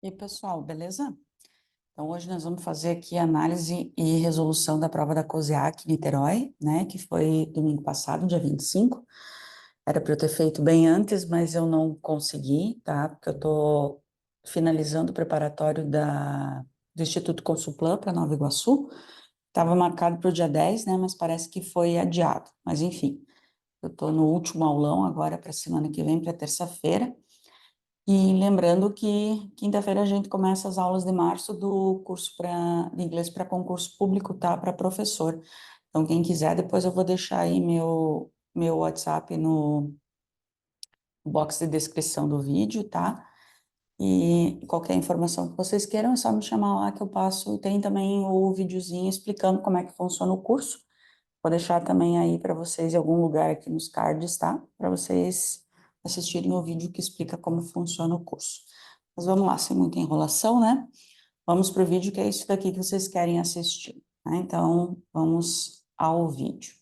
E aí, pessoal, beleza? Então, hoje nós vamos fazer aqui a análise e resolução da prova da COSEAC Niterói, né, que foi domingo passado, dia 25. Era para eu ter feito bem antes, mas eu não consegui, tá? Porque eu tô finalizando o preparatório do Instituto Consulplan para Nova Iguaçu. Estava marcado para o dia 10, né, mas parece que foi adiado. Mas, enfim, eu tô no último aulão agora para semana que vem, para terça-feira. E lembrando que quinta-feira a gente começa as aulas de março do curso de inglês para concurso público, tá? Para professor. Então, quem quiser, depois eu vou deixar aí meu WhatsApp no box de descrição do vídeo, tá? E qualquer informação que vocês queiram, é só me chamar lá que eu passo. Tem também o videozinho explicando como é que funciona o curso. Vou deixar também aí para vocês em algum lugar aqui nos cards, tá? Para vocês assistirem o vídeo que explica como funciona o curso. Mas vamos lá, sem muita enrolação, né? Vamos para o vídeo, que é isso daqui que vocês querem assistir, né? Então, vamos ao vídeo.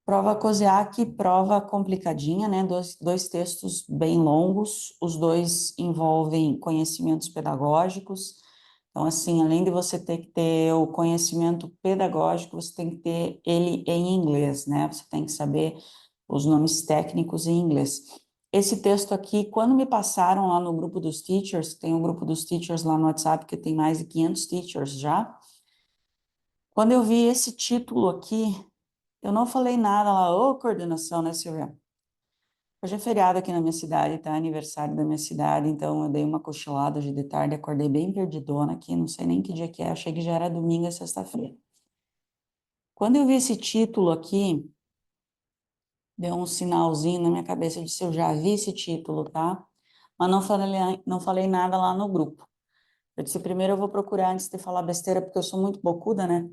Prova COSEAC, prova complicadinha, né? Dois textos bem longos, os dois envolvem conhecimentos pedagógicos. Então, assim, além de você ter que ter o conhecimento pedagógico, você tem que ter ele em inglês, né? Você tem que saber os nomes técnicos em inglês. Esse texto aqui, quando me passaram lá no grupo dos teachers, tem um grupo dos teachers lá no WhatsApp que tem mais de 500 teachers já. Quando eu vi esse título aqui, eu não falei nada lá, ô coordenação, né, Silvia? Hoje é feriado aqui na minha cidade, tá? Aniversário da minha cidade, então eu dei uma cochilada hoje de tarde, acordei bem perdidona aqui, não sei nem que dia que é, achei que já era domingo ou sexta-feira. Quando eu vi esse título aqui, deu um sinalzinho na minha cabeça, eu disse, eu já vi esse título, tá? Mas não falei nada lá no grupo. Eu disse, primeiro eu vou procurar antes de falar besteira, porque eu sou muito bocuda, né?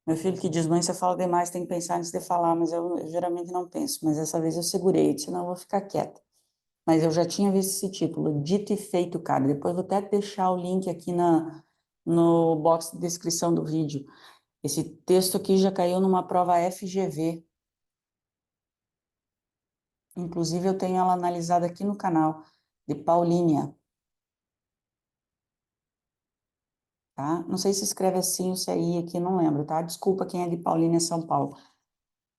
Meu filho que diz, mãe, você fala demais, tem que pensar antes de falar, mas eu geralmente não penso, mas dessa vez eu segurei, eu disse, não, eu vou ficar quieta. Mas eu já tinha visto esse título, dito e feito, cara. Depois vou até deixar o link aqui no box de descrição do vídeo. Esse texto aqui já caiu numa prova FGV. Inclusive, eu tenho ela analisada aqui no canal, de Paulínia, tá? Não sei se escreve assim ou se é I aqui, não lembro, tá? Desculpa quem é de Paulínia, São Paulo.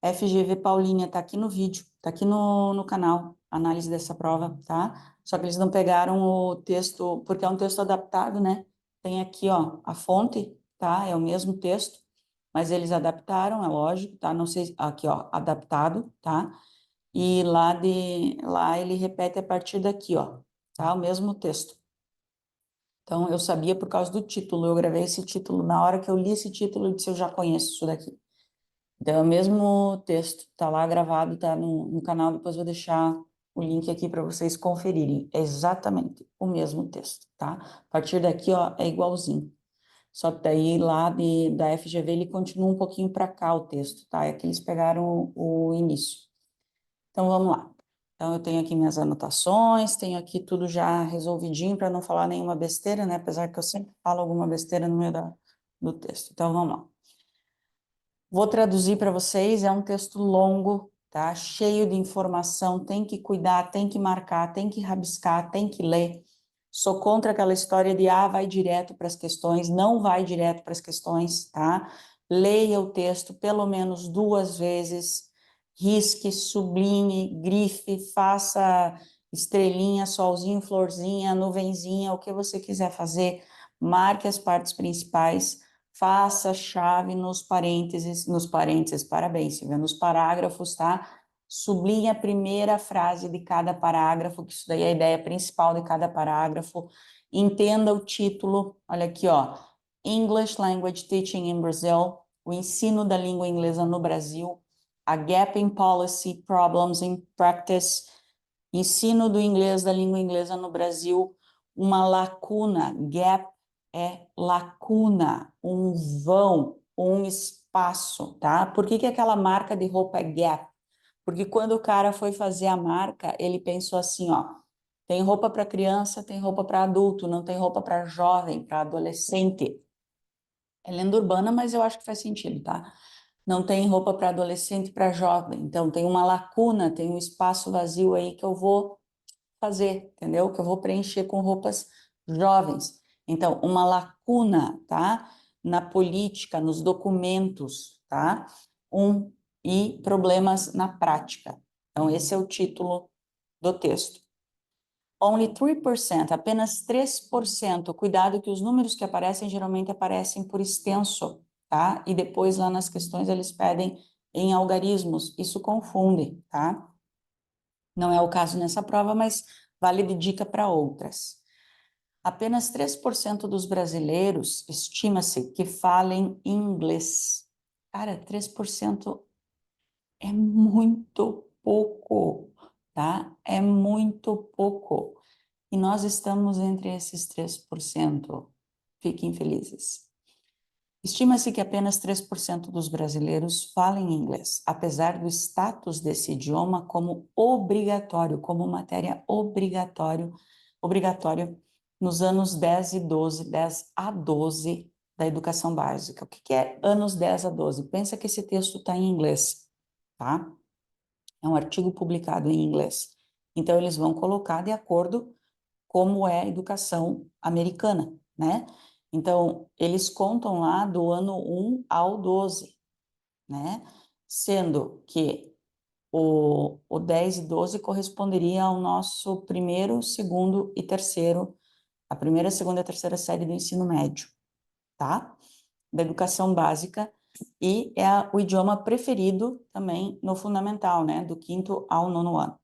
FGV Paulínia tá aqui no vídeo, tá aqui no canal, análise dessa prova, tá? Só que eles não pegaram o texto, porque é um texto adaptado, né? Tem aqui, ó, a fonte, tá? É o mesmo texto, mas eles adaptaram, é lógico, tá? Não sei, aqui, ó, adaptado, tá? E lá ele repete a partir daqui, ó, tá? O mesmo texto. Então, eu sabia por causa do título, eu gravei esse título, na hora que eu li esse título, eu disse, eu já conheço isso daqui. Então, é o mesmo texto, tá lá gravado, tá no canal, depois vou deixar o link aqui para vocês conferirem. É exatamente o mesmo texto, tá? A partir daqui, ó, é igualzinho. Só que daí lá da FGV ele continua um pouquinho para cá o texto, tá? É que eles pegaram o início. Então, vamos lá. Então, eu tenho aqui minhas anotações, tenho aqui tudo já resolvidinho para não falar nenhuma besteira, né? Apesar que eu sempre falo alguma besteira no meio do texto. Então, vamos lá. Vou traduzir para vocês, é um texto longo, tá? Cheio de informação, tem que cuidar, tem que marcar, tem que rabiscar, tem que ler. Sou contra aquela história de, vai direto para as questões, não vai direto para as questões, tá? Leia o texto pelo menos 2 vezes, risque, sublinhe, grife, faça estrelinha, solzinho, florzinha, nuvenzinha, o que você quiser fazer, marque as partes principais, faça chave nos parênteses, parabéns, Silvia, nos parágrafos, tá? Sublinhe a primeira frase de cada parágrafo, que isso daí é a ideia principal de cada parágrafo. Entenda o título, olha aqui, ó. English Language Teaching in Brazil, o ensino da língua inglesa no Brasil, a Gap in Policy, Problems in Practice, ensino do inglês, da língua inglesa no Brasil, uma lacuna, gap é lacuna, um vão, um espaço, tá? Por que aquela marca de roupa é Gap? Porque quando o cara foi fazer a marca, ele pensou assim, ó, tem roupa para criança, tem roupa para adulto, não tem roupa para jovem, para adolescente. É lenda urbana, mas eu acho que faz sentido, tá? Não tem roupa para adolescente e para jovem. Então tem uma lacuna, tem um espaço vazio aí que eu vou fazer, entendeu? Que eu vou preencher com roupas jovens. Então, uma lacuna, tá? Na política, nos documentos, tá? E problemas na prática. Então, esse é o título do texto. Only 3%, apenas 3%. Cuidado que os números que aparecem geralmente aparecem por extenso, tá? E depois lá nas questões eles pedem em algarismos. Isso confunde, tá? Não é o caso nessa prova, mas vale de dica para outras. Apenas 3% dos brasileiros estima-se que falem inglês. Cara, 3% é muito pouco, tá? É muito pouco. E nós estamos entre esses 3%. Fiquem felizes. Estima-se que apenas 3% dos brasileiros falem inglês, apesar do status desse idioma como obrigatório, como matéria obrigatório nos anos 10 e 12, 10 a 12 da educação básica. O que é anos 10 a 12? Pensa que esse texto está em inglês, tá? É um artigo publicado em inglês. Então, eles vão colocar de acordo como é a educação americana, né? Então, eles contam lá do ano 1 ao 12, né? Sendo que o 10 e 12 corresponderia ao nosso primeiro, segundo e terceiro, a primeira, segunda e terceira série do ensino médio, tá? Da educação básica, e é o idioma preferido também no fundamental, né? Do quinto ao nono ano.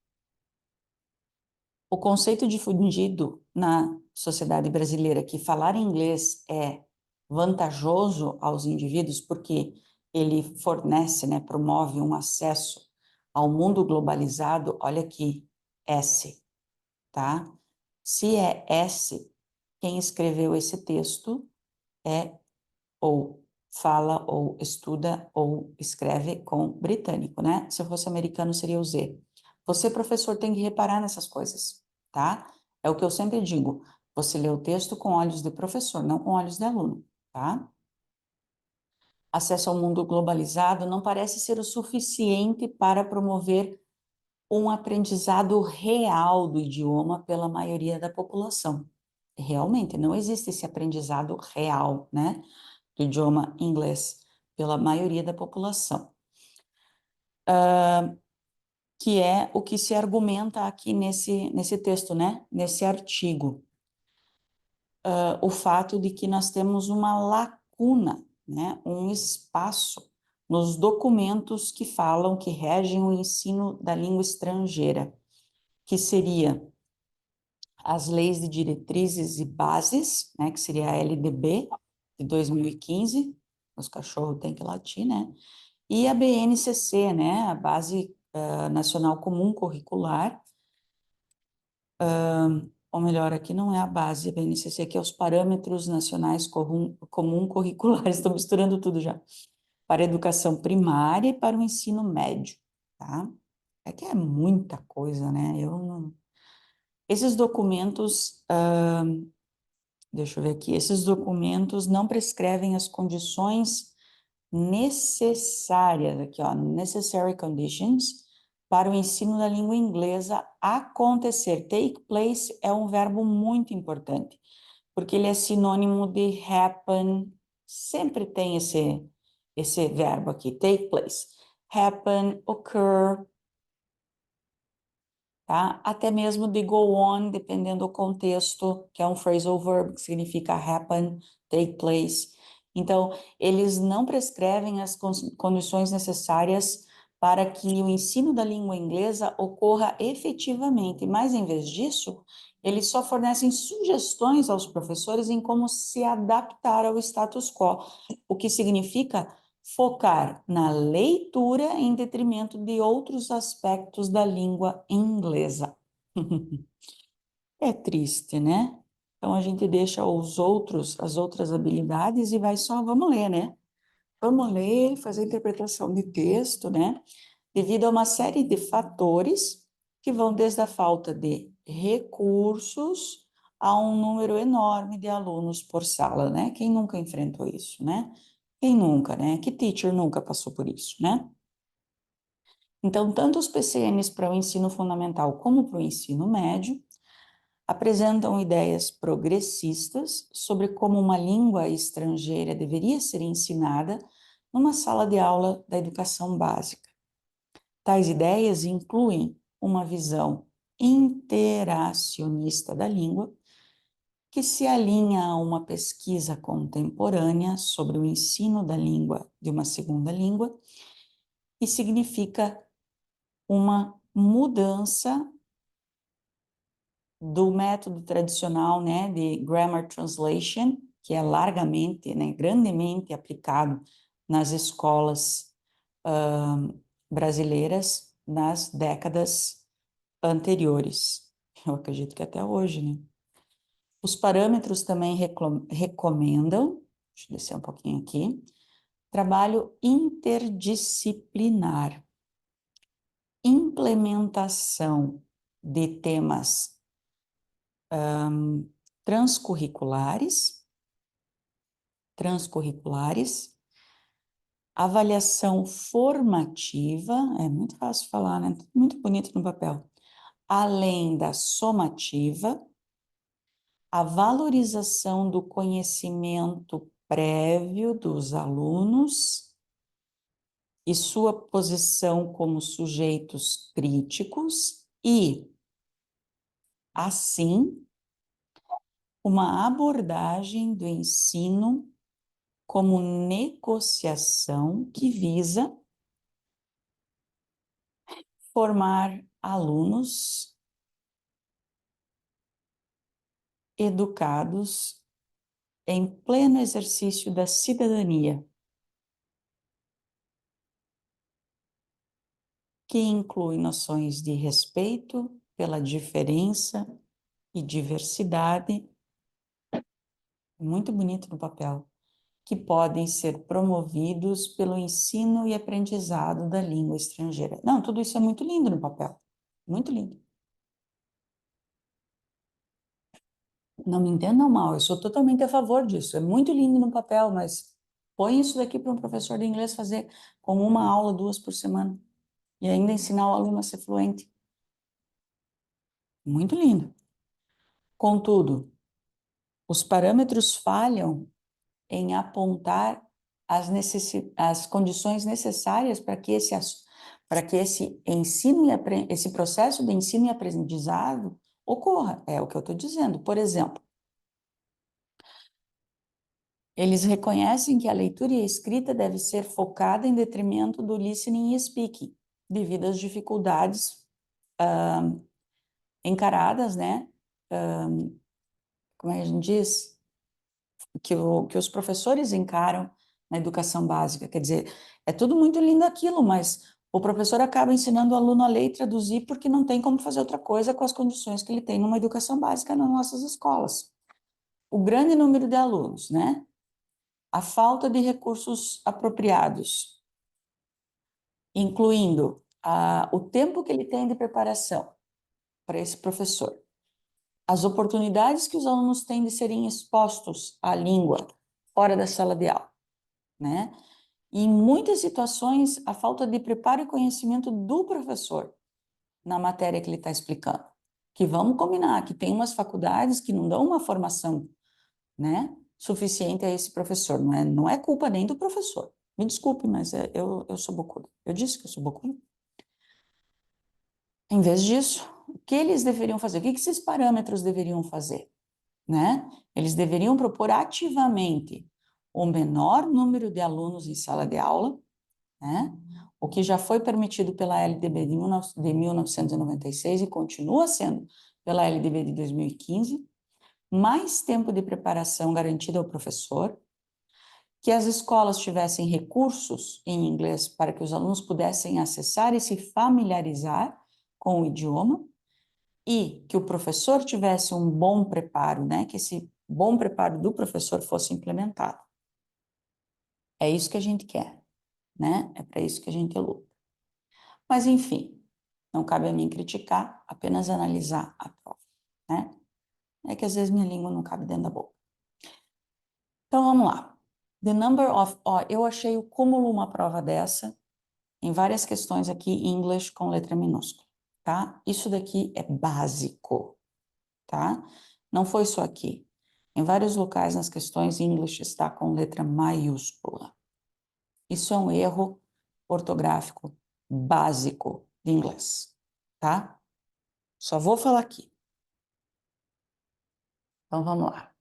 O conceito difundido na sociedade brasileira que falar inglês é vantajoso aos indivíduos porque ele fornece, né, promove um acesso ao mundo globalizado. Olha aqui, S, tá? Se é S, quem escreveu esse texto é ou fala ou estuda ou escreve com britânico, né? Se eu fosse americano seria o Z. Você, professor, tem que reparar nessas coisas, tá? É o que eu sempre digo. Você lê o texto com olhos de professor, não com olhos de aluno, tá? Acesso ao mundo globalizado não parece ser o suficiente para promover um aprendizado real do idioma pela maioria da população. Realmente, não existe esse aprendizado real, né? Do idioma inglês pela maioria da população, que é o que se argumenta aqui nesse texto, né? Nesse artigo. O fato de que nós temos uma lacuna, né? Um espaço nos documentos que falam, que regem o ensino da língua estrangeira, que seria as leis de diretrizes e bases, né? Que seria a LDB de 2015, os cachorros têm que latir, né? E a BNCC, né, a Base Nacional Comum Curricular, ou melhor, aqui não é a base, a BNCC, aqui é os Parâmetros Nacionais Comum Curriculares, estou misturando tudo já, para a educação primária e para o ensino médio, tá? É que é muita coisa, né, eu não... Esses documentos, deixa eu ver aqui, esses documentos não prescrevem as condições necessárias, aqui ó, necessary conditions, para o ensino da língua inglesa acontecer. Take place é um verbo muito importante, porque ele é sinônimo de happen, sempre tem esse verbo aqui, take place. Happen, occur, tá? Até mesmo de go on, dependendo do contexto, que é um phrasal verb, que significa happen, take place. Então, eles não prescrevem as condições necessárias para que o ensino da língua inglesa ocorra efetivamente, mas em vez disso, eles só fornecem sugestões aos professores em como se adaptar ao status quo, o que significa focar na leitura em detrimento de outros aspectos da língua inglesa. É triste, né? Então a gente deixa as outras habilidades e vai só, vamos ler, né? Vamos ler, fazer interpretação de texto, né? Devido a uma série de fatores que vão desde a falta de recursos a um número enorme de alunos por sala, né? Quem nunca enfrentou isso, né? Quem nunca, né? Que teacher nunca passou por isso, né? Então, tanto os PCNs para o ensino fundamental como para o ensino médio apresentam ideias progressistas sobre como uma língua estrangeira deveria ser ensinada numa sala de aula da educação básica. Tais ideias incluem uma visão interacionista da língua, que se alinha a uma pesquisa contemporânea sobre o ensino da língua de uma segunda língua e significa uma mudança do método tradicional, né, de grammar translation, que é largamente, né, grandemente aplicado nas escolas brasileiras nas décadas anteriores. Eu acredito que até hoje, né? Os parâmetros também recomendam, deixa eu descer um pouquinho aqui, trabalho interdisciplinar, implementação de temas transcurriculares, avaliação formativa, é muito fácil falar, né? Muito bonito no papel, além da somativa, a valorização do conhecimento prévio dos alunos e sua posição como sujeitos críticos e, assim, uma abordagem do ensino como negociação que visa formar alunos educados em pleno exercício da cidadania, que inclui noções de respeito pela diferença e diversidade, muito bonito no papel, que podem ser promovidos pelo ensino e aprendizado da língua estrangeira. Não, tudo isso é muito lindo no papel, muito lindo. Não me entendam mal, eu sou totalmente a favor disso, é muito lindo no papel, mas põe isso daqui para um professor de inglês fazer com uma aula, duas por semana, e ainda ensinar o aluno a ser fluente. Muito lindo. Contudo, os parâmetros falham em apontar as condições necessárias para que esse ensino e esse processo de ensino e aprendizado ocorra. É o que eu estou dizendo. Por exemplo, eles reconhecem que a leitura e a escrita deve ser focada em detrimento do listening e speaking, devido às dificuldades encaradas, né? Como a gente diz? Que os professores encaram na educação básica. Quer dizer, é tudo muito lindo aquilo, mas o professor acaba ensinando o aluno a ler e traduzir porque não tem como fazer outra coisa com as condições que ele tem numa educação básica nas nossas escolas. O grande número de alunos, né? A falta de recursos apropriados, incluindo o tempo que ele tem de preparação para esse professor, as oportunidades que os alunos têm de serem expostos à língua fora da sala de aula, né? E em muitas situações, a falta de preparo e conhecimento do professor na matéria que ele está explicando. Que vamos combinar, que tem umas faculdades que não dão uma formação, né, suficiente a esse professor. Não é culpa nem do professor. Me desculpe, mas eu sou bocuda. Eu disse que eu sou bocuda. Em vez disso, o que eles deveriam fazer? O que esses parâmetros deveriam fazer? Né? Eles deveriam propor ativamente o menor número de alunos em sala de aula, né? O que já foi permitido pela LDB de 1996 e continua sendo pela LDB de 2015, mais tempo de preparação garantido ao professor, que as escolas tivessem recursos em inglês para que os alunos pudessem acessar e se familiarizar com o idioma, e que o professor tivesse um bom preparo, né? Que esse bom preparo do professor fosse implementado. É isso que a gente quer, né? É para isso que a gente luta. Mas, enfim, não cabe a mim criticar, apenas analisar a prova, né? É que às vezes minha língua não cabe dentro da boca. Então, vamos lá. The number of... Ó, eu achei o cúmulo uma prova dessa, em várias questões aqui em English com letra minúscula, tá? Isso daqui é básico. tá? Não foi só aqui. Em vários locais nas questões English está com letra maiúscula. Isso é um erro ortográfico básico de inglês, tá? Só vou falar aqui. Então vamos lá.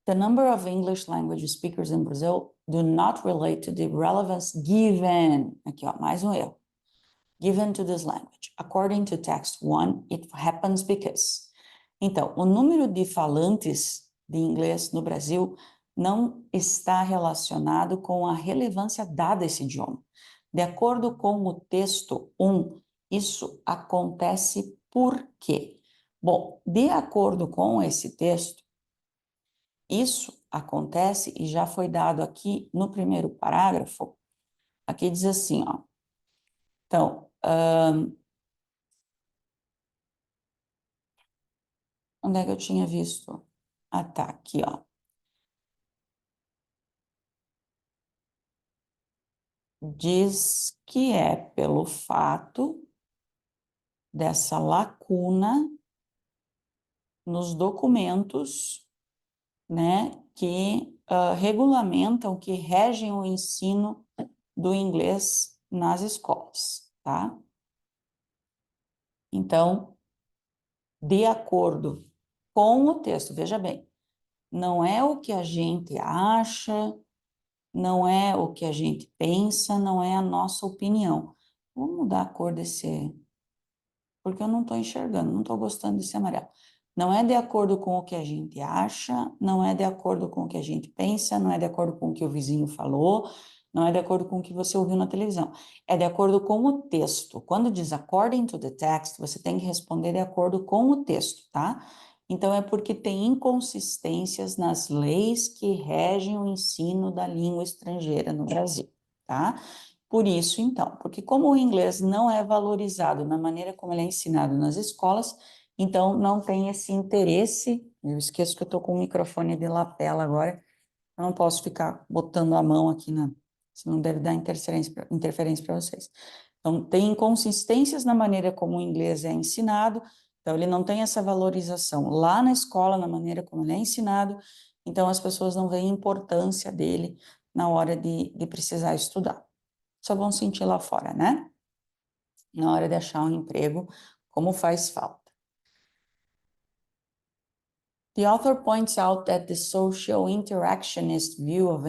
The number of English language speakers in Brazil do not relate to the relevance given. Aqui, ó, mais um erro. Given to this language. According to text 1, it happens because. Então, o número de falantes de inglês no Brasil não está relacionado com a relevância dada a esse idioma. De acordo com o texto 1, isso acontece por quê? Bom, de acordo com esse texto, isso acontece e já foi dado aqui no primeiro parágrafo. Aqui diz assim, ó. Então, onde é que eu tinha visto? Ah, tá, aqui, ó. Diz que é pelo fato dessa lacuna nos documentos, né, que regulamentam, que regem o ensino do inglês nas escolas, tá? Então, de acordo com o texto, veja bem, não é o que a gente acha, não é o que a gente pensa, não é a nossa opinião. Vamos mudar a cor desse, porque eu não estou enxergando, não estou gostando desse amarelo. Não é de acordo com o que a gente acha, não é de acordo com o que a gente pensa, não é de acordo com o que o vizinho falou, não é de acordo com o que você ouviu na televisão. É de acordo com o texto. Quando diz according to the text, você tem que responder de acordo com o texto, tá? Então, é porque tem inconsistências nas leis que regem o ensino da língua estrangeira no Brasil, tá? Por isso, então, porque como o inglês não é valorizado na maneira como ele é ensinado nas escolas, então não tem esse interesse. Eu esqueço que eu estou com o microfone de lapela agora, eu não posso ficar botando a mão aqui na. Senão deve dar interferência para vocês. Então, tem inconsistências na maneira como o inglês é ensinado, então ele não tem essa valorização lá na escola, na maneira como ele é ensinado, então as pessoas não veem importância dele na hora de precisar estudar. Só vão sentir lá fora, né? Na hora de achar um emprego, como faz falta. The author points out that the social interactionist view of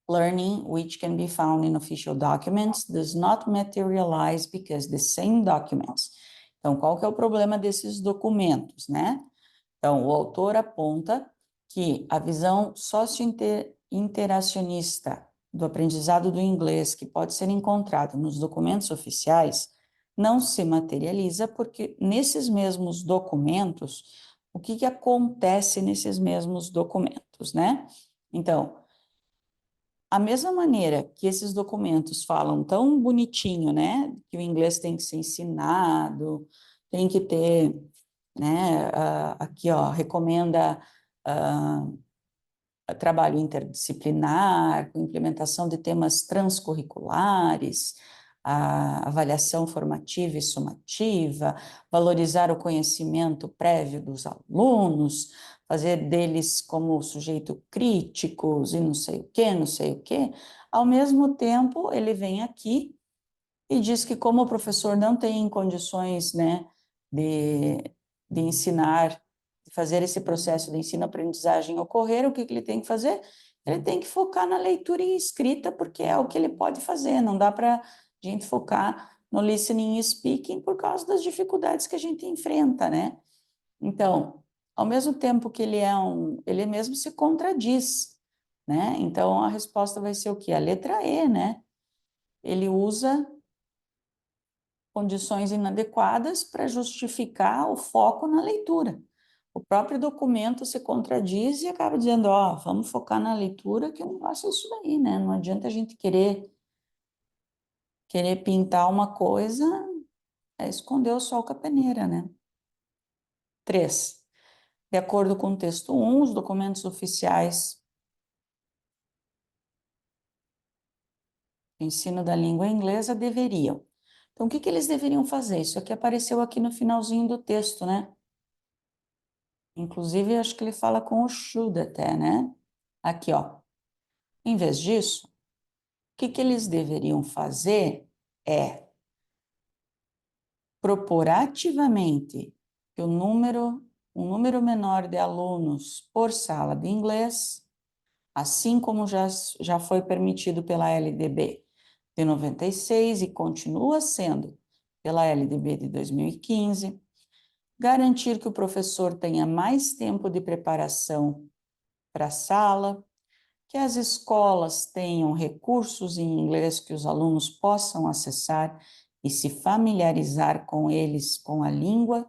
learning, which can be found in official documents, does not materialize because the same documents. Então, qual que é o problema desses documentos, né? Então, o autor aponta que a visão socio-interacionista do aprendizado do inglês, que pode ser encontrado nos documentos oficiais, não se materializa porque nesses mesmos documentos, o que acontece nesses mesmos documentos, né? Então, a mesma maneira que esses documentos falam tão bonitinho, né, que o inglês tem que ser ensinado, tem que ter, né, aqui, ó, recomenda trabalho interdisciplinar, com implementação de temas transcurriculares, a avaliação formativa e sumativa, valorizar o conhecimento prévio dos alunos, fazer deles como sujeito críticos e não sei o quê, não sei o quê. Ao mesmo tempo, ele vem aqui e diz que como o professor não tem condições, né, de, de ensinar, de fazer esse processo de ensino-aprendizagem ocorrer, o que ele tem que fazer? Ele tem que focar na leitura e escrita, porque é o que ele pode fazer, não dá para a gente focar no listening e speaking por causa das dificuldades que a gente enfrenta, né? Então, ao mesmo tempo que ele mesmo se contradiz, né? Então, a resposta vai ser o quê? A letra E, né? Ele usa condições inadequadas para justificar o foco na leitura. O próprio documento se contradiz e acaba dizendo, ó, vamos focar na leitura, que o negócio é isso daí, né? Não adianta a gente querer pintar uma coisa, é esconder o sol com a peneira, né? 3. De acordo com o texto 1, os documentos oficiais de ensino da língua inglesa deveriam Então, o que que eles deveriam fazer? Isso aqui apareceu aqui no finalzinho do texto, né? Inclusive, acho que ele fala com o should até, né? Aqui, ó. Em vez disso, o que que eles deveriam fazer é propor ativamente que um número menor de alunos por sala de inglês, assim como já foi permitido pela LDB de 96 e continua sendo pela LDB de 2015, garantir que o professor tenha mais tempo de preparação para a sala, que as escolas tenham recursos em inglês que os alunos possam acessar e se familiarizar com eles, com a língua,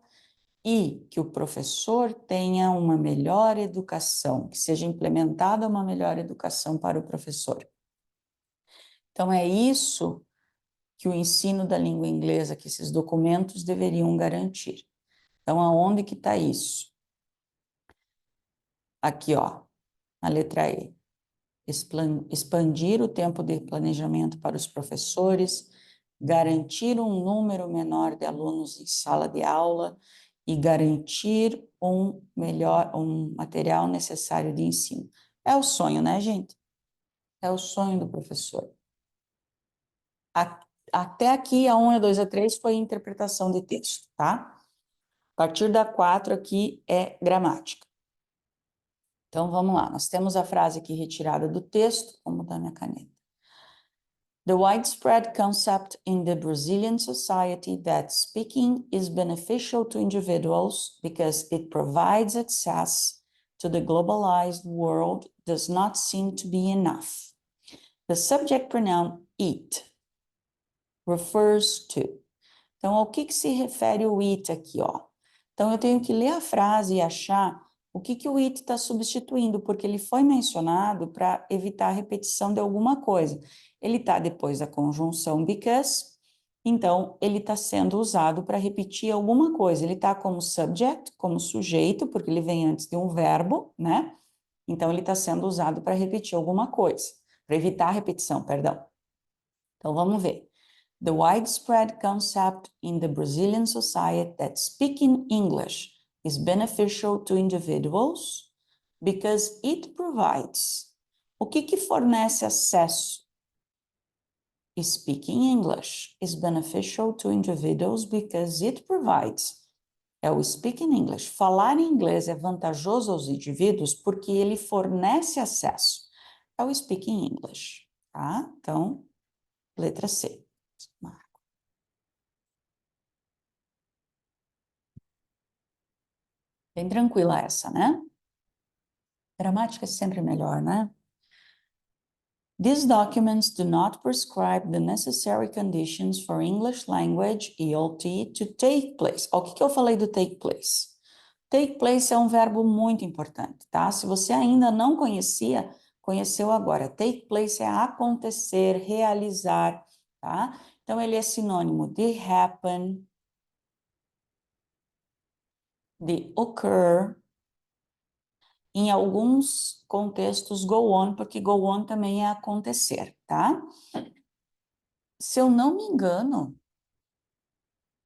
e que o professor tenha uma melhor educação, que seja implementada uma melhor educação para o professor. Então, é isso que o ensino da língua inglesa, que esses documentos deveriam garantir. Então, aonde que está isso? Aqui, ó, na letra E. Expandir o tempo de planejamento para os professores, garantir um número menor de alunos em sala de aula e garantir um material necessário de ensino. É o sonho, né, gente? É o sonho do professor. Até aqui, a 1, a 2, a 3 foi interpretação de texto, tá? A partir da 4 aqui é gramática. Então, vamos lá. Nós temos a frase aqui retirada do texto. Vou mudar minha caneta. The widespread concept in the Brazilian society that speaking is beneficial to individuals because it provides access to the globalized world does not seem to be enough. The subject pronoun it refers to. Então, ao que se refere o it aqui, ó? Então, eu tenho que ler a frase e achar o que o it está substituindo, porque ele foi mencionado para evitar a repetição de alguma coisa. Ele está depois da conjunção because, então, ele está sendo usado para repetir alguma coisa. Ele está como subject, como sujeito, porque ele vem antes de um verbo, né? Então, ele está sendo usado para repetir alguma coisa, para evitar a repetição, perdão. Então, vamos ver. The widespread concept in the Brazilian society that speaking English is beneficial to individuals because it provides. O que fornece acesso? Speaking English is beneficial to individuals because it provides. É o speaking English. Falar inglês é vantajoso aos indivíduos porque ele fornece acesso. É o speaking English, tá? Então, letra C. Bem tranquila essa, né? Gramática é sempre melhor, né? These documents do not prescribe the necessary conditions for English language ELT to take place. O que eu falei do take place? Take place é um verbo muito importante, tá? Se você ainda não conhecia, conheceu agora. Take place é acontecer, realizar, tá? Então, ele é sinônimo de happen, de occur, em alguns contextos, go on, porque go on também é acontecer, tá? Se eu não me engano,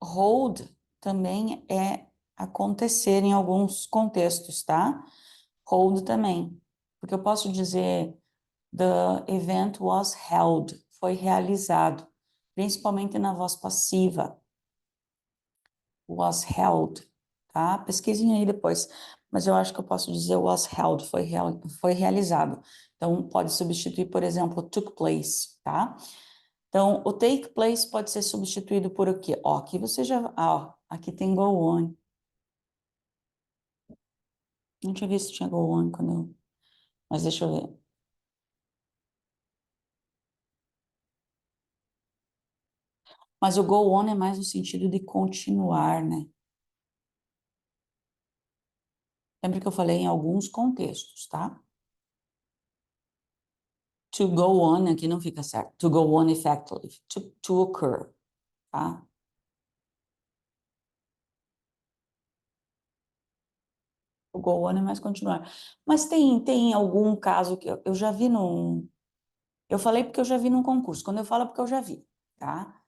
hold também é acontecer em alguns contextos, tá? Hold também, porque eu posso dizer the event was held, foi realizado, principalmente na voz passiva, was held, tá? Pesquisem aí depois, mas eu acho que eu posso dizer was held, foi realizado. Então, pode substituir, por exemplo, took place, tá? Então, o take place pode ser substituído por o quê? Ó, aqui você já... Ó, aqui tem go on. Não tinha visto se tinha go on quando eu... Mas deixa eu ver. Mas o go on é mais no sentido de continuar, né? Lembra que eu falei em alguns contextos, tá? To go on, aqui não fica certo. To go on effectively. To occur, tá? O go on é mais continuar. Mas tem algum caso que eu já vi num... Eu falei porque eu já vi num concurso. Quando eu falo é porque eu já vi, tá?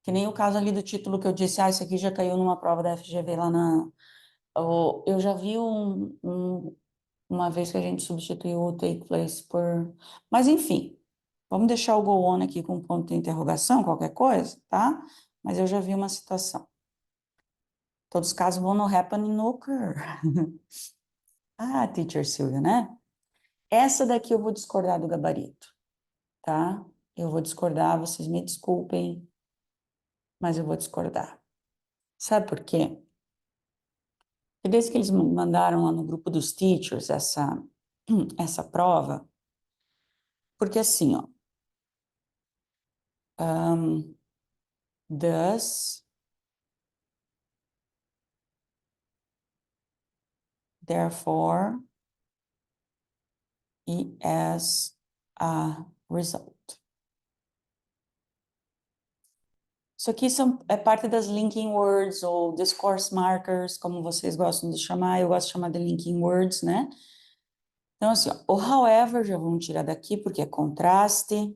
Que nem o caso ali do título que eu disse, isso aqui já caiu numa prova da FGV lá na... Eu já vi uma vez que a gente substituiu o take place por... Mas, enfim, vamos deixar o go on aqui com ponto de interrogação, qualquer coisa, tá? Mas eu já vi uma situação. Todos os casos vão no happen e no occur. Ah, teacher Silvia, né? Essa daqui eu vou discordar do gabarito, tá? Eu vou discordar, vocês me desculpem, mas eu vou discordar. Sabe por quê? E desde que eles mandaram lá no grupo dos teachers essa prova, porque assim, ó, does, therefore, e as a result. Isso aqui é parte das linking words ou discourse markers, como vocês gostam de chamar, eu gosto de chamar de linking words, né? Então, assim, ó, o however já vamos tirar daqui porque é contraste.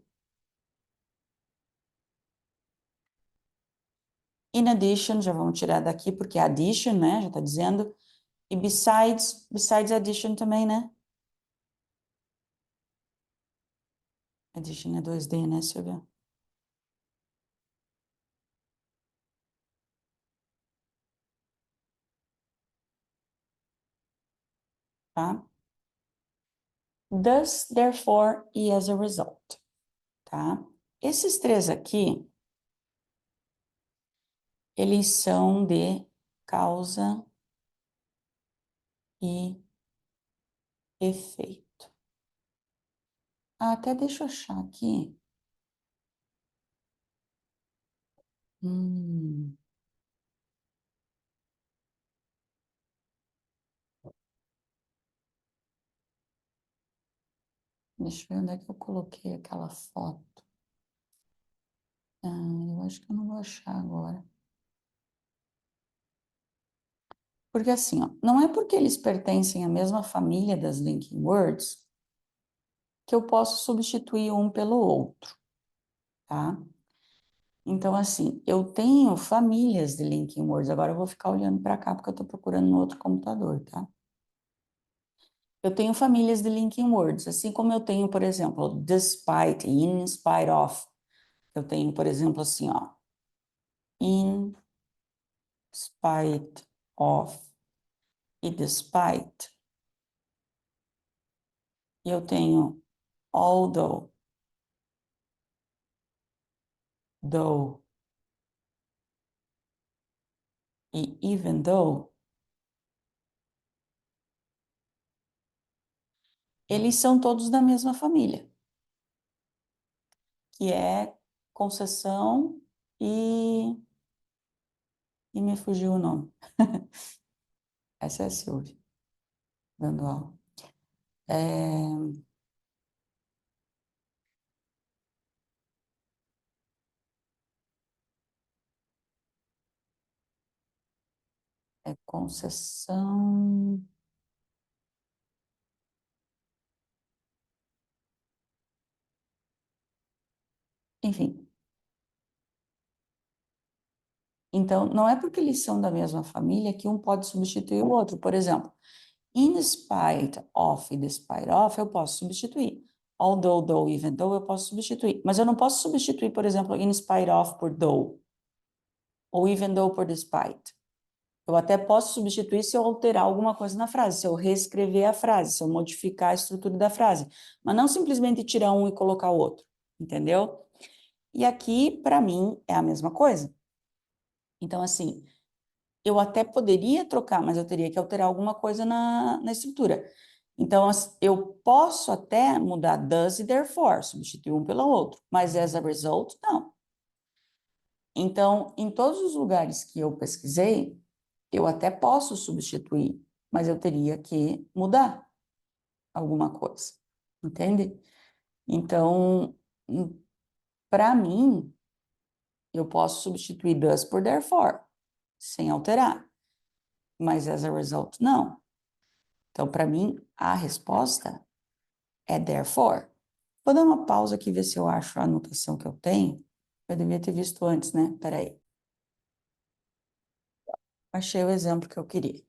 In addition, já vamos tirar daqui porque é addition, né? Já tá dizendo. E besides addition também, né? Addition é 2D, né, Silvia? Tá? Thus, therefore e as a result, tá? Esses três aqui, eles são de causa e efeito. Até deixa eu achar aqui. Hum, deixa eu ver onde é que eu coloquei aquela foto. Ah, eu acho que eu não vou achar agora. Porque assim, ó, não é porque eles pertencem à mesma família das linking words que eu posso substituir um pelo outro, tá? Então, assim, eu tenho famílias de linking words. Agora eu vou ficar olhando para cá porque eu estou procurando no outro computador, tá? Eu tenho famílias de linking words, assim como eu tenho, por exemplo, despite e in spite of. Eu tenho, por exemplo, assim, ó, in spite of e despite. E eu tenho although, though e even though. Eles são todos da mesma família, que é concessão e me fugiu o nome. Essa é a Silvia, dando aula. É concessão. Enfim. Então, não é porque eles são da mesma família que um pode substituir o outro. Por exemplo, in spite of e despite of eu posso substituir. Although, though, even though eu posso substituir. Mas eu não posso substituir, por exemplo, in spite of por though. Ou even though por despite. Eu até posso substituir se eu alterar alguma coisa na frase, se eu reescrever a frase, se eu modificar a estrutura da frase, mas não simplesmente tirar um e colocar o outro, entendeu? E aqui, para mim, é a mesma coisa. Então, assim, eu até poderia trocar, mas eu teria que alterar alguma coisa na estrutura. Então, eu posso até mudar does e therefore, substituir um pelo outro, mas as a result, não. Então, em todos os lugares que eu pesquisei, eu até posso substituir, mas eu teria que mudar alguma coisa, entende? Então, para mim, eu posso substituir does por therefore, sem alterar, mas as a result, não. Então, para mim, a resposta é therefore. Vou dar uma pausa aqui, ver se eu acho a anotação que eu tenho. Eu devia ter visto antes, né? Peraí. Achei o exemplo que eu queria.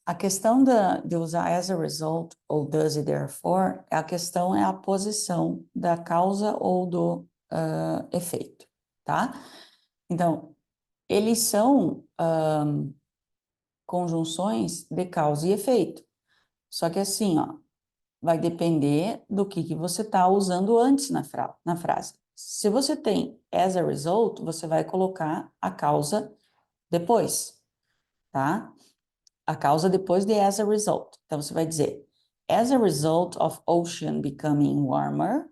A questão de usar as a result ou does e therefore, a questão é a posição da causa ou do efeito, tá? Então, eles são conjunções de causa e efeito. Só que assim, ó, vai depender do que você está usando antes na frase. Se você tem as a result, você vai colocar a causa depois, tá? A causa depois de as a result. Então, você vai dizer, as a result of ocean becoming warmer,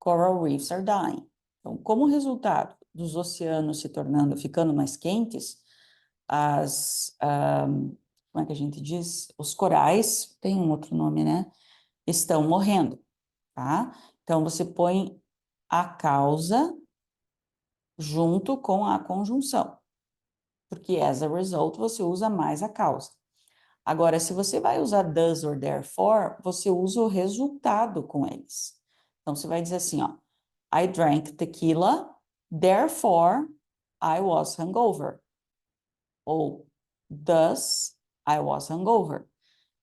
coral reefs are dying. Então, como resultado dos oceanos ficando mais quentes, como é que a gente diz? Os corais, tem um outro nome, né? Estão morrendo, tá? Então, você põe a causa junto com a conjunção, porque as a result você usa mais a causa. Agora, se você vai usar does or therefore, você usa o resultado com eles. Então, você vai dizer assim, ó, I drank tequila, therefore I was hungover. Ou, thus I was hungover.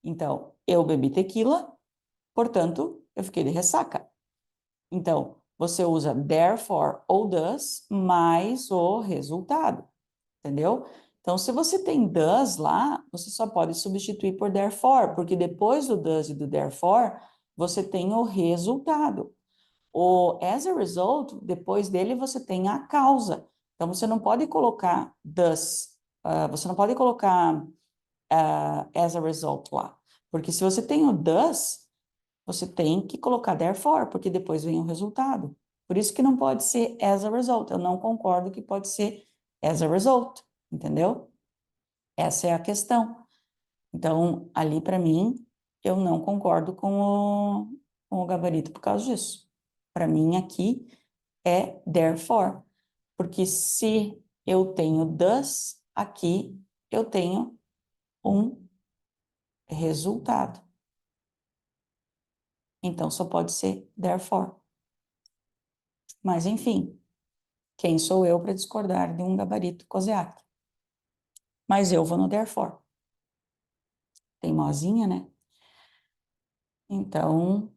Então, eu bebi tequila, portanto, eu fiquei de ressaca. Então, você usa therefore ou thus mais o resultado, entendeu? Então, se você tem does lá, você só pode substituir por therefore, porque depois do does e do therefore, você tem o resultado. O as a result, depois dele você tem a causa. Então, você não pode colocar thus, você não pode colocar as a result lá. Porque se você tem o thus, você tem que colocar therefore, porque depois vem o resultado. Por isso que não pode ser as a result. Eu não concordo que pode ser as a result, entendeu? Essa é a questão. Então, ali para mim, eu não concordo com o gabarito por causa disso. Para mim, aqui é therefore, porque se eu tenho thus, aqui eu tenho um resultado. Então, só pode ser therefore. Mas, enfim, quem sou eu para discordar de um gabarito COSEAC? Mas eu vou no therefore. Teimosinha, né? Então,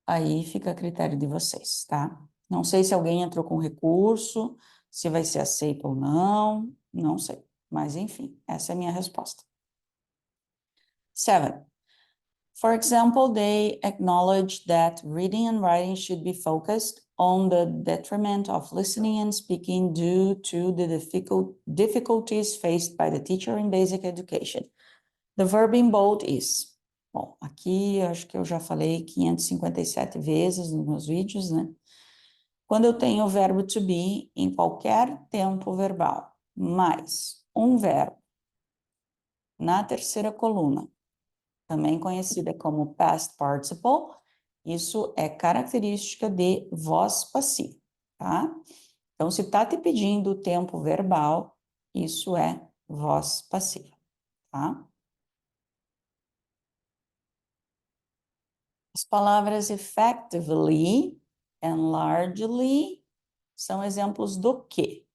aí fica a critério de vocês, tá? Não sei se alguém entrou com recurso, se vai ser aceito ou não, não sei. Mas, enfim, essa é a minha resposta. 7. For example, they acknowledge that reading and writing should be focused on the detriment of listening and speaking due to the difficulties faced by the teacher in basic education. The verb in bold is. Bom, aqui acho que eu já falei 557 vezes nos meus vídeos, né? Quando eu tenho o verbo to be em qualquer tempo verbal, mais um verbo na terceira coluna, também conhecida como past participle, isso é característica de voz passiva, tá? Então, se tá te pedindo o tempo verbal, isso é voz passiva, tá? As palavras effectively and largely são exemplos do quê?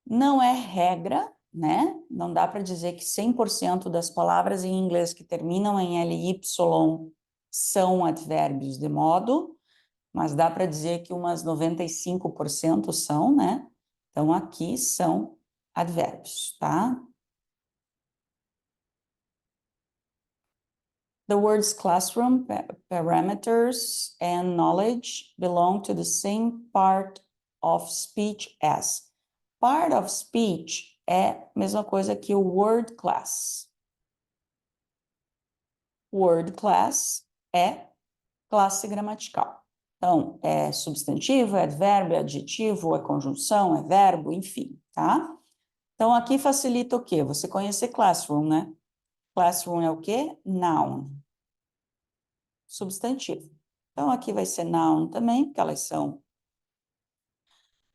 Não é regra, né? Não dá para dizer que 100% das palavras em inglês que terminam em ly são advérbios de modo, mas dá para dizer que umas 95% são, né? Então, aqui são advérbios, tá? The words classroom, parameters, and knowledge belong to the same part of speech as. Part of speech é a mesma coisa que o word class. Word class é classe gramatical. Então, é substantivo, é advérbio, é adjetivo, é conjunção, é verbo, enfim, tá? Então, aqui facilita o quê? Você conhecer classroom, né? Classroom é o quê? Noun. Substantivo. Então, aqui vai ser noun também, porque elas são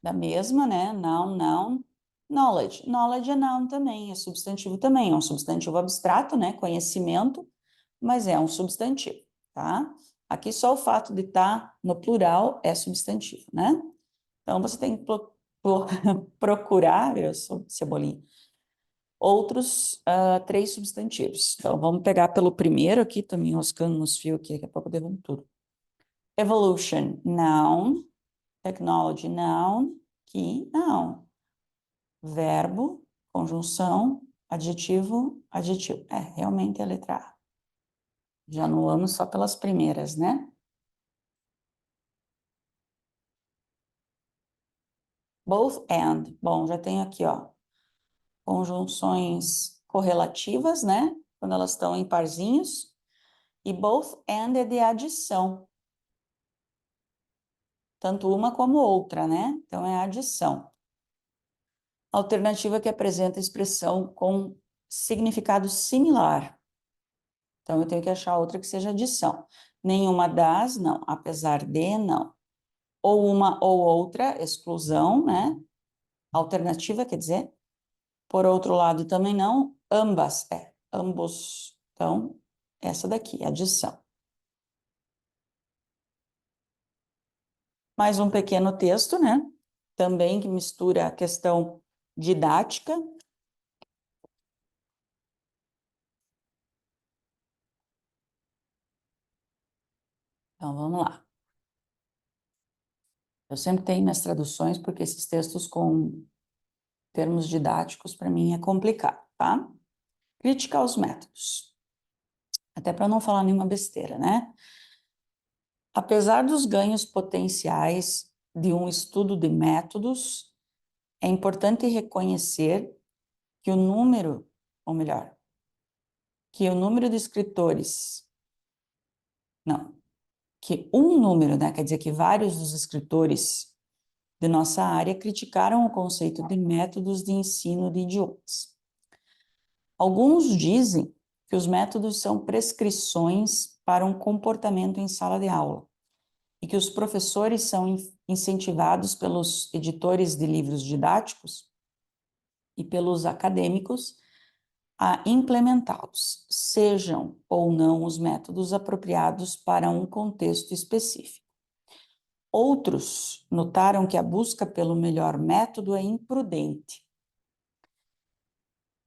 da mesma, né? Noun, noun. Knowledge. Knowledge é noun também, é substantivo também. É um substantivo abstrato, né? Conhecimento, mas é um substantivo, tá? Aqui só o fato de estar no plural é substantivo, né? Então, você tem que procurar, eu sou cebolinha, outros três substantivos. Então, vamos pegar pelo primeiro aqui, tô me enroscando nos fios aqui, daqui a pouco eu derrubo tudo. Evolution, noun. Technology, noun. Key, noun. Verbo, conjunção, adjetivo, adjetivo. Realmente é a letra A. Já no ano só pelas primeiras, né? Both and. Bom, já tenho aqui, ó, conjunções correlativas, né? Quando elas estão em parzinhos. E both and é de adição. Tanto uma como outra, né? Então, é adição. Alternativa que apresenta expressão com significado similar. Então, eu tenho que achar outra que seja adição. Nenhuma das, não. Apesar de, não. Ou uma ou outra, exclusão, né? Alternativa, quer dizer. Por outro lado, também não. Ambas, ambos. Então, essa daqui, adição. Mais um pequeno texto, né? Também que mistura a questão didática. Então, vamos lá. Eu sempre tenho minhas traduções, porque esses textos com termos didáticos, para mim, é complicado, tá? Crítica aos métodos. Até para não falar nenhuma besteira, né? Apesar dos ganhos potenciais de um estudo de métodos, é importante reconhecer que o número, ou melhor, que o número de escritores, não, que um número, né, quer dizer que vários dos escritores de nossa área criticaram o conceito de métodos de ensino de idiomas. Alguns dizem que os métodos são prescrições para um comportamento em sala de aula e que os professores são incentivados pelos editores de livros didáticos e pelos acadêmicos a implementá-los, sejam ou não os métodos apropriados para um contexto específico. Outros notaram que a busca pelo melhor método é imprudente,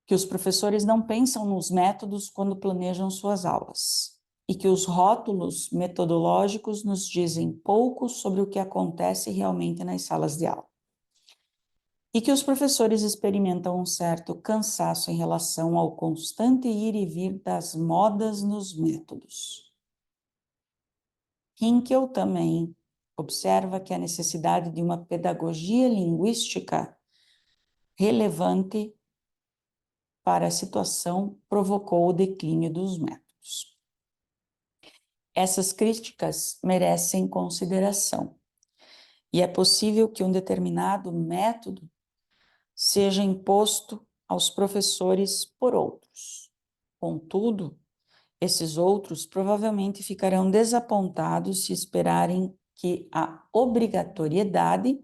que os professores não pensam nos métodos quando planejam suas aulas e que os rótulos metodológicos nos dizem pouco sobre o que acontece realmente nas salas de aula. E que os professores experimentam um certo cansaço em relação ao constante ir e vir das modas nos métodos. Hinkel também observa que a necessidade de uma pedagogia linguística relevante para a situação provocou o declínio dos métodos. Essas críticas merecem consideração, e é possível que um determinado método seja imposto aos professores por outros. Contudo, esses outros provavelmente ficarão desapontados se esperarem que a obrigatoriedade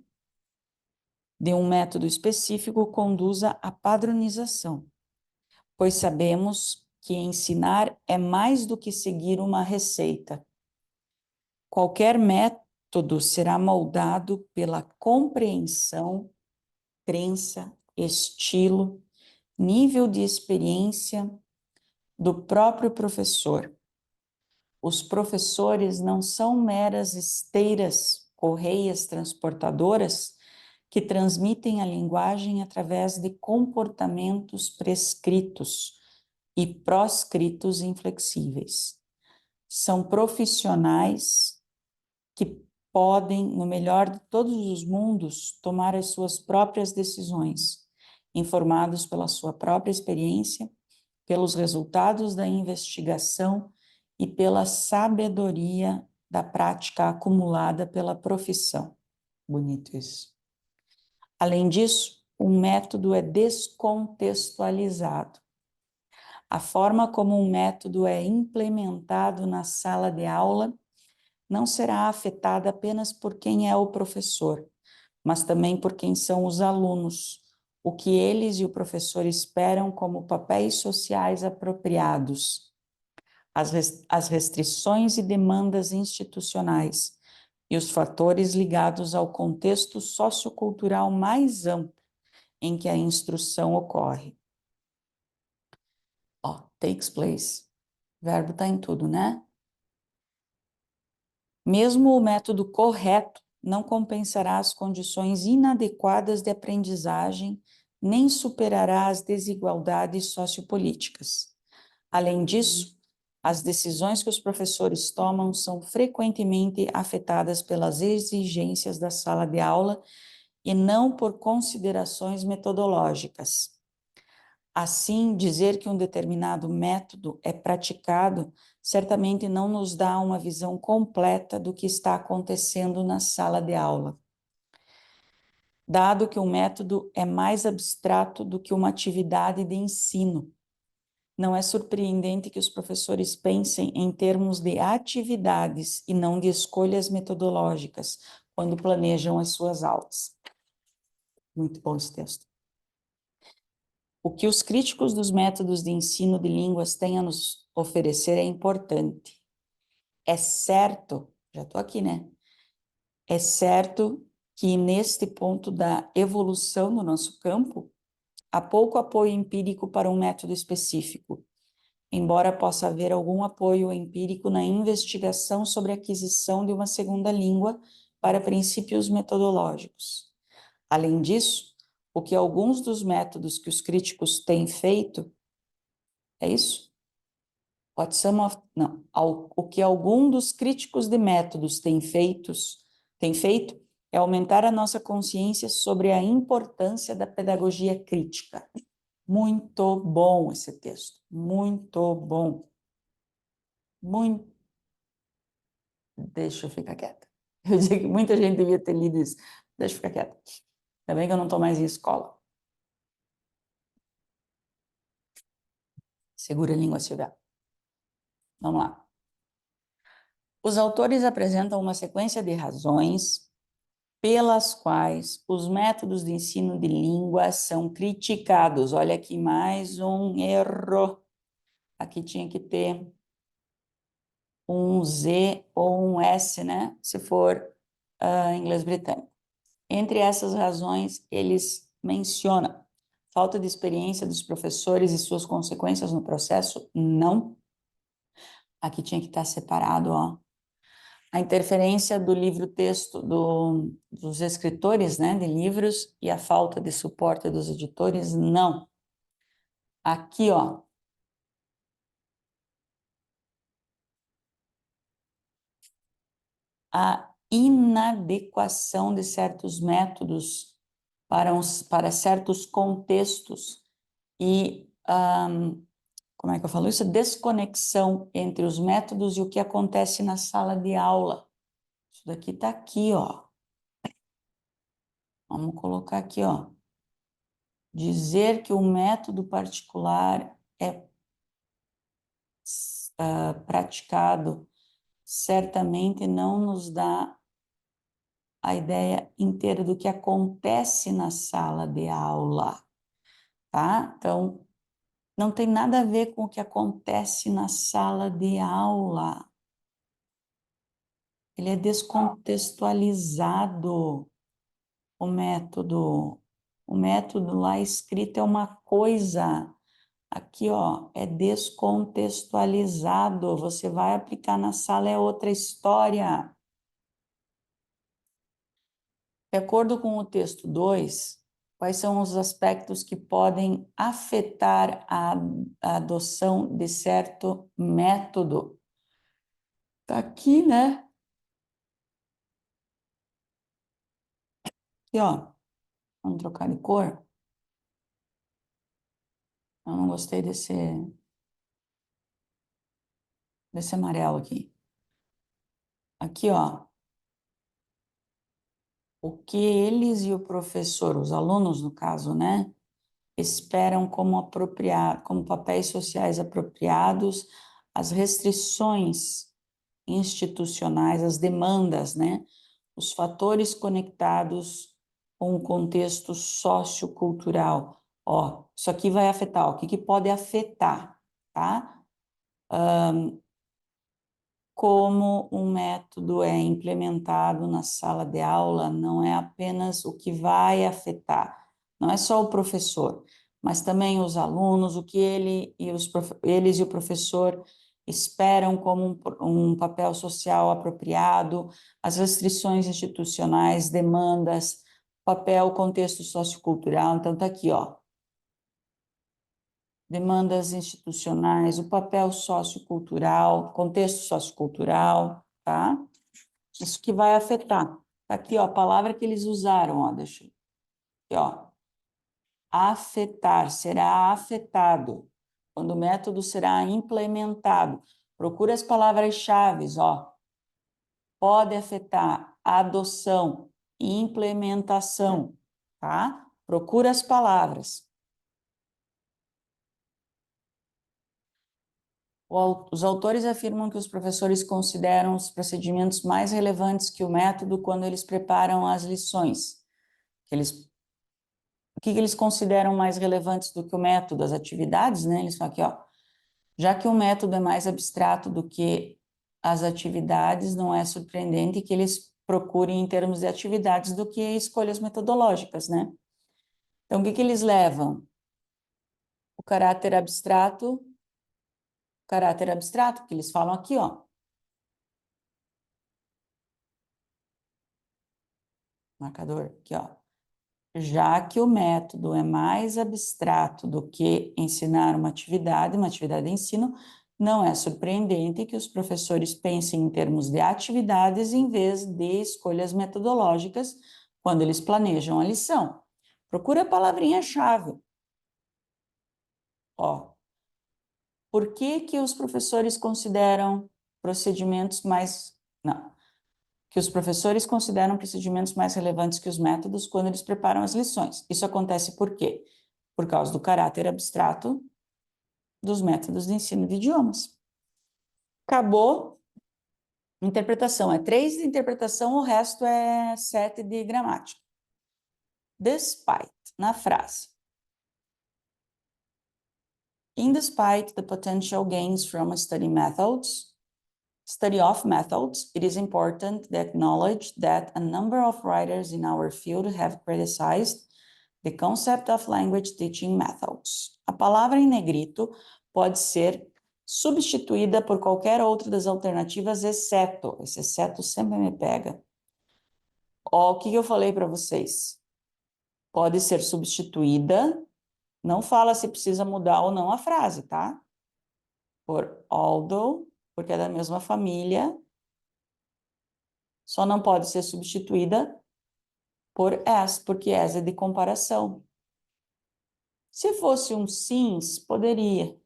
de um método específico conduza à padronização, pois sabemos que ensinar é mais do que seguir uma receita. Qualquer método será moldado pela compreensão, crença, estilo, nível de experiência do próprio professor. Os professores não são meras esteiras, correias transportadoras que transmitem a linguagem através de comportamentos prescritos e proscritos inflexíveis. São profissionais que podem, no melhor de todos os mundos, tomar as suas próprias decisões, informados pela sua própria experiência, pelos resultados da investigação e pela sabedoria da prática acumulada pela profissão. Bonito isso. Além disso, o método é descontextualizado. A forma como um método é implementado na sala de aula não será afetada apenas por quem é o professor, mas também por quem são os alunos, o que eles e o professor esperam como papéis sociais apropriados, as restrições e demandas institucionais, e os fatores ligados ao contexto sociocultural mais amplo em que a instrução ocorre. Ó, takes place. O verbo está em tudo, né? Mesmo o método correto não compensará as condições inadequadas de aprendizagem, nem superará as desigualdades sociopolíticas. Além disso, as decisões que os professores tomam são frequentemente afetadas pelas exigências da sala de aula e não por considerações metodológicas. Assim, dizer que um determinado método é praticado certamente não nos dá uma visão completa do que está acontecendo na sala de aula. Dado que um método é mais abstrato do que uma atividade de ensino, não é surpreendente que os professores pensem em termos de atividades e não de escolhas metodológicas quando planejam as suas aulas. Muito bom esse texto. O que os críticos dos métodos de ensino de línguas têm a nos oferecer é importante. É certo, já estou aqui, né? É certo que neste ponto da evolução do nosso campo, há pouco apoio empírico para um método específico, embora possa haver algum apoio empírico na investigação sobre a aquisição de uma segunda língua para princípios metodológicos. Além disso, o que alguns dos métodos que os críticos têm feito, é isso? O que algum dos críticos de métodos tem feito é aumentar a nossa consciência sobre a importância da pedagogia crítica. Muito bom esse texto, muito bom. Muito. Deixa eu ficar quieta. Eu digo que muita gente devia ter lido isso. Deixa eu ficar quieta. Ainda bem que eu não estou mais em escola. Segura a língua, Silvia. Vamos lá. Os autores apresentam uma sequência de razões pelas quais os métodos de ensino de língua são criticados. Olha aqui mais um erro. Aqui tinha que ter um Z ou um S, né? Se for inglês britânico. Entre essas razões, eles mencionam falta de experiência dos professores e suas consequências no processo? Não. Aqui tinha que estar separado, ó. A interferência do livro-texto dos escritores, né, de livros, e a falta de suporte dos editores? Não. Aqui, ó. A inadequação de certos métodos para certos contextos e como é que eu falo isso? Desconexão entre os métodos e o que acontece na sala de aula. Isso daqui está aqui, ó. Vamos colocar aqui, ó. Dizer que o método particular é praticado certamente não nos dá a ideia inteira do que acontece na sala de aula, tá? Então, não tem nada a ver com o que acontece na sala de aula. Ele é descontextualizado, o método. O método lá escrito é uma coisa. Aqui, ó, é descontextualizado. Você vai aplicar na sala, é outra história. De acordo com o texto 2, quais são os aspectos que podem afetar a adoção de certo método? Tá aqui, né? Aqui, ó. Vamos trocar de cor? Eu não gostei desse amarelo aqui. Aqui, ó. O que eles e o professor, os alunos no caso, né, esperam como papéis sociais apropriados, as restrições institucionais, as demandas, né, os fatores conectados com o contexto sociocultural. Ó, isso aqui vai afetar, o que pode afetar, tá? como um método é implementado na sala de aula não é apenas o que vai afetar, não é só o professor, mas também os alunos, o que eles e o professor esperam como um papel social apropriado, as restrições institucionais, demandas, papel, contexto sociocultural. Então, está aqui, ó. Demandas institucionais, o papel sociocultural, contexto sociocultural, tá? Isso que vai afetar. Tá aqui, ó, a palavra que eles usaram, ó, deixa eu... Aqui, ó. Afetar, será afetado. Quando o método será implementado. Procura as palavras-chave, ó. Pode afetar adoção, implementação, tá? Procura as palavras. Os autores afirmam que os professores consideram os procedimentos mais relevantes que o método quando eles preparam as lições. O que eles consideram mais relevantes do que o método? As atividades, né? Eles falam aqui, ó. Já que o método é mais abstrato do que as atividades, não é surpreendente que eles procurem em termos de atividades do que escolhas metodológicas, né? Então, o que eles levam? O caráter abstrato, que eles falam aqui, ó. Marcador, aqui, ó. Já que o método é mais abstrato do que ensinar uma atividade de ensino, não é surpreendente que os professores pensem em termos de atividades em vez de escolhas metodológicas quando eles planejam a lição. Procura a palavrinha-chave. Ó, por que que os professores consideram procedimentos mais... Não, que os professores consideram procedimentos mais relevantes que os métodos quando eles preparam as lições. Isso acontece por quê? Por causa do caráter abstrato dos métodos de ensino de idiomas. Acabou. Interpretação. É 3 de interpretação, o resto é 7 de gramática. Despite, na frase. Despite the potential gains from study of methods, it is important to acknowledge that a number of writers in our field have criticized the concept of language teaching methods. A palavra em negrito pode ser substituída por qualquer outra das alternativas, exceto, esse exceto sempre me pega. Ó, o que eu falei para vocês? Pode ser substituída, não fala se precisa mudar ou não a frase, tá? Por although, porque é da mesma família, só não pode ser substituída por as, porque as é de comparação. Se fosse um since, poderia.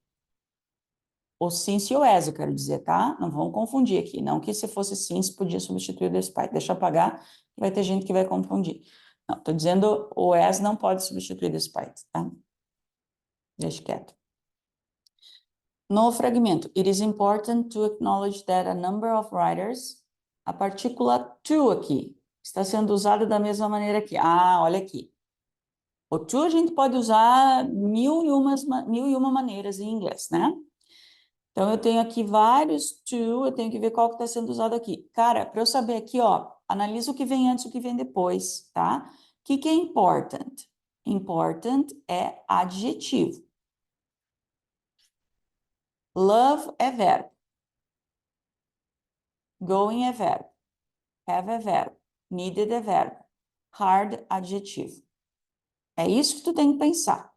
O since e o as, eu quero dizer, tá? Não vamos confundir aqui. Não que se fosse since, podia substituir o despite. Deixa eu apagar, vai ter gente que vai confundir. Não, tô dizendo o as não pode substituir despite, tá? Deixa quieto. No fragmento, it is important to acknowledge that a number of writers, a partícula to aqui, está sendo usada da mesma maneira aqui. Ah, olha aqui. O to a gente pode usar mil e uma maneiras em inglês, né? Então, eu tenho aqui vários to, eu tenho que ver qual que está sendo usado aqui. Cara, para eu saber aqui, ó, analisa o que vem antes e o que vem depois, tá? O que é important? Important é adjetivo. Love é verbo. Going é verbo. Have é verbo. Needed é verbo. Hard, adjetivo. É isso que tu tem que pensar,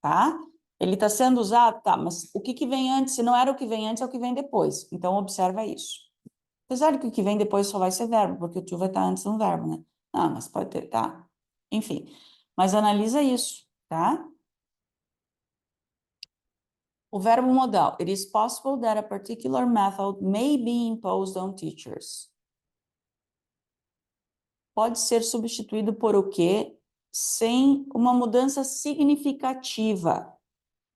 tá? Ele está sendo usado, tá, mas o que vem antes? Se não era o que vem antes, é o que vem depois. Então, observa isso. Apesar de que o que vem depois só vai ser verbo, porque o to vai estar antes do verbo, né? Ah, mas pode ter, tá? Enfim, mas analisa isso, tá? O verbo modal. It is possible that a particular method may be imposed on teachers. Pode ser substituído por o quê? Sem uma mudança significativa.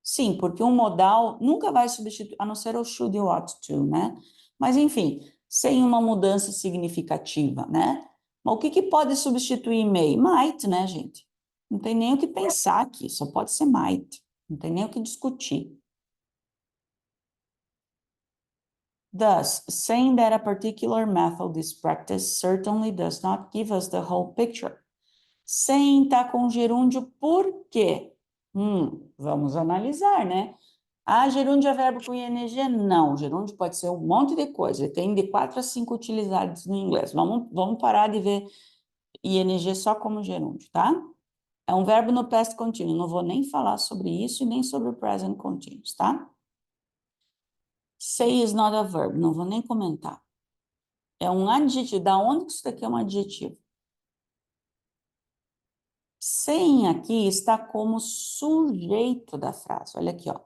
Sim, porque um modal nunca vai substituir, a não ser o should e o ought to, né? Mas, enfim, sem uma mudança significativa, né? Mas o que pode substituir may? Might, né, gente? Não tem nem o que pensar aqui, só pode ser might. Não tem nem o que discutir. Thus, saying that a particular method is practiced certainly does not give us the whole picture. Sem tá com gerúndio por quê? Vamos analisar, né? Ah, gerúndio é verbo com ing? Não, gerúndio pode ser um monte de coisa. Tem de 4 a 5 utilizados no inglês. Vamos parar de ver ing só como gerúndio, tá? É um verbo no past continuous. Não vou nem falar sobre isso e nem sobre o present continuous, tá? Say is not a verb. Não vou nem comentar. É um adjetivo. Da onde que isso daqui é um adjetivo? Sem aqui está como sujeito da frase. Olha aqui, ó.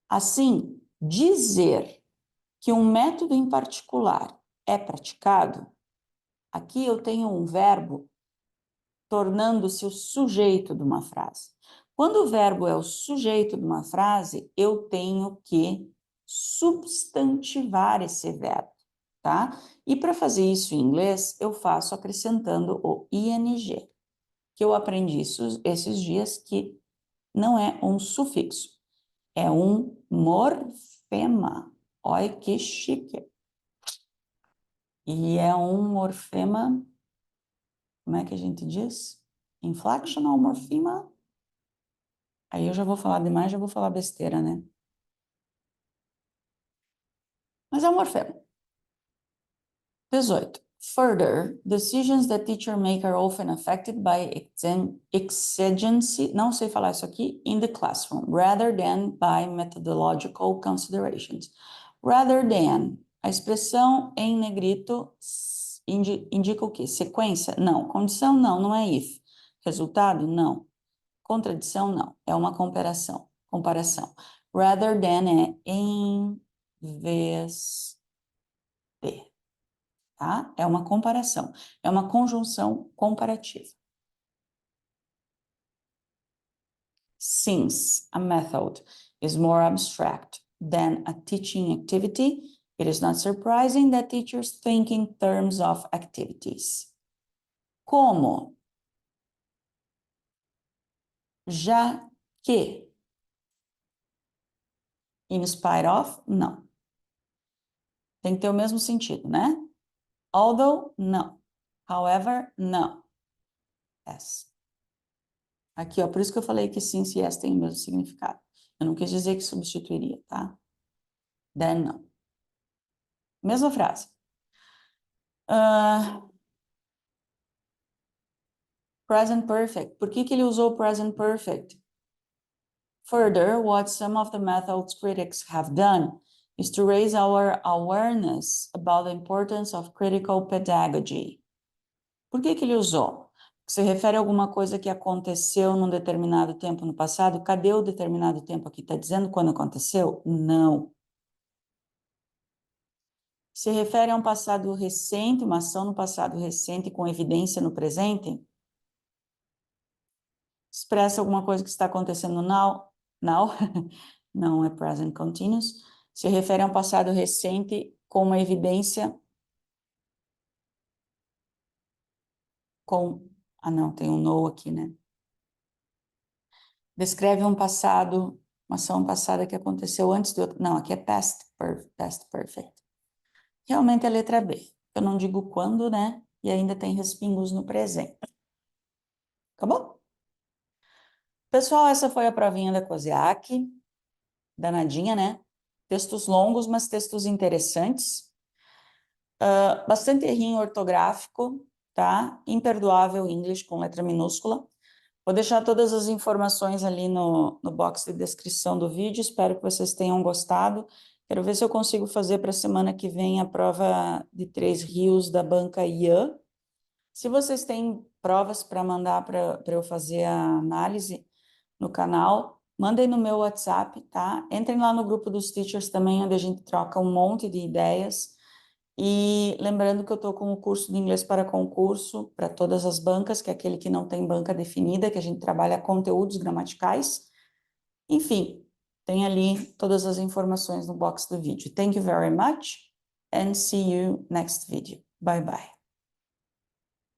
Assim, dizer que um método em particular é praticado, aqui eu tenho um verbo tornando-se o sujeito de uma frase. Quando o verbo é o sujeito de uma frase, eu tenho que substantivar esse verbo, tá? E para fazer isso em inglês, eu faço acrescentando o ing, que eu aprendi esses dias, que não é um sufixo, é um morfema. Olha que chique. E é um morfema, como é que a gente diz? Inflectional morfema? Aí eu já vou falar demais, já vou falar besteira, né? Mas é um morfema. 18. Further, decisions that teachers make are often affected by exigency, não sei falar isso aqui, in the classroom, rather than by methodological considerations. Rather than, a expressão em negrito indica o quê? Sequência? Não. Condição? Não, não é if. Resultado? Não. Contradição? Não. É uma comparação. Rather than é em vez de. Tá? É uma comparação, é uma conjunção comparativa. Since a method is more abstract than a teaching activity, it is not surprising that teachers think in terms of activities. Como? Já que. In spite of? Não. Tem que ter o mesmo sentido, né? Although, não. However, não. Yes. Aqui, ó, por isso que eu falei que sim e yes tem o mesmo significado. Eu não quis dizer que substituiria, tá? Then, não. Mesma frase. Present perfect. Por que ele usou present perfect? Further, what some of the method's critics have done is to raise our awareness about the importance of critical pedagogy. Por que ele usou? Se refere a alguma coisa que aconteceu num determinado tempo no passado. Cadê o determinado tempo aqui? Está dizendo quando aconteceu? Não. Se refere a um passado recente, uma ação no passado recente com evidência no presente? Expressa alguma coisa que está acontecendo now? Não é present continuous. Se refere a um passado recente com uma evidência com... Ah, não, tem um no aqui, né? Descreve um passado, uma ação passada que aconteceu antes do outro. Não, aqui é past perfect. Realmente é a letra B. Eu não digo quando, né? E ainda tem respingos no presente. Acabou? Pessoal, essa foi a provinha da COSEAC. Danadinha, né? Textos longos, mas textos interessantes. Bastante errinho ortográfico, tá? Imperdoável English com letra minúscula. Vou deixar todas as informações ali no box de descrição do vídeo. Espero que vocês tenham gostado. Quero ver se eu consigo fazer para a semana que vem a prova de 3 rios da banca IAN. Se vocês têm provas para mandar para eu fazer a análise no canal, mandem no meu WhatsApp, tá? Entrem lá no grupo dos teachers também, onde a gente troca um monte de ideias. E lembrando que eu estou com o curso de inglês para concurso, para todas as bancas, que é aquele que não tem banca definida, que a gente trabalha conteúdos gramaticais. Enfim, tem ali todas as informações no box do vídeo. Thank you very much and see you next video. Bye bye.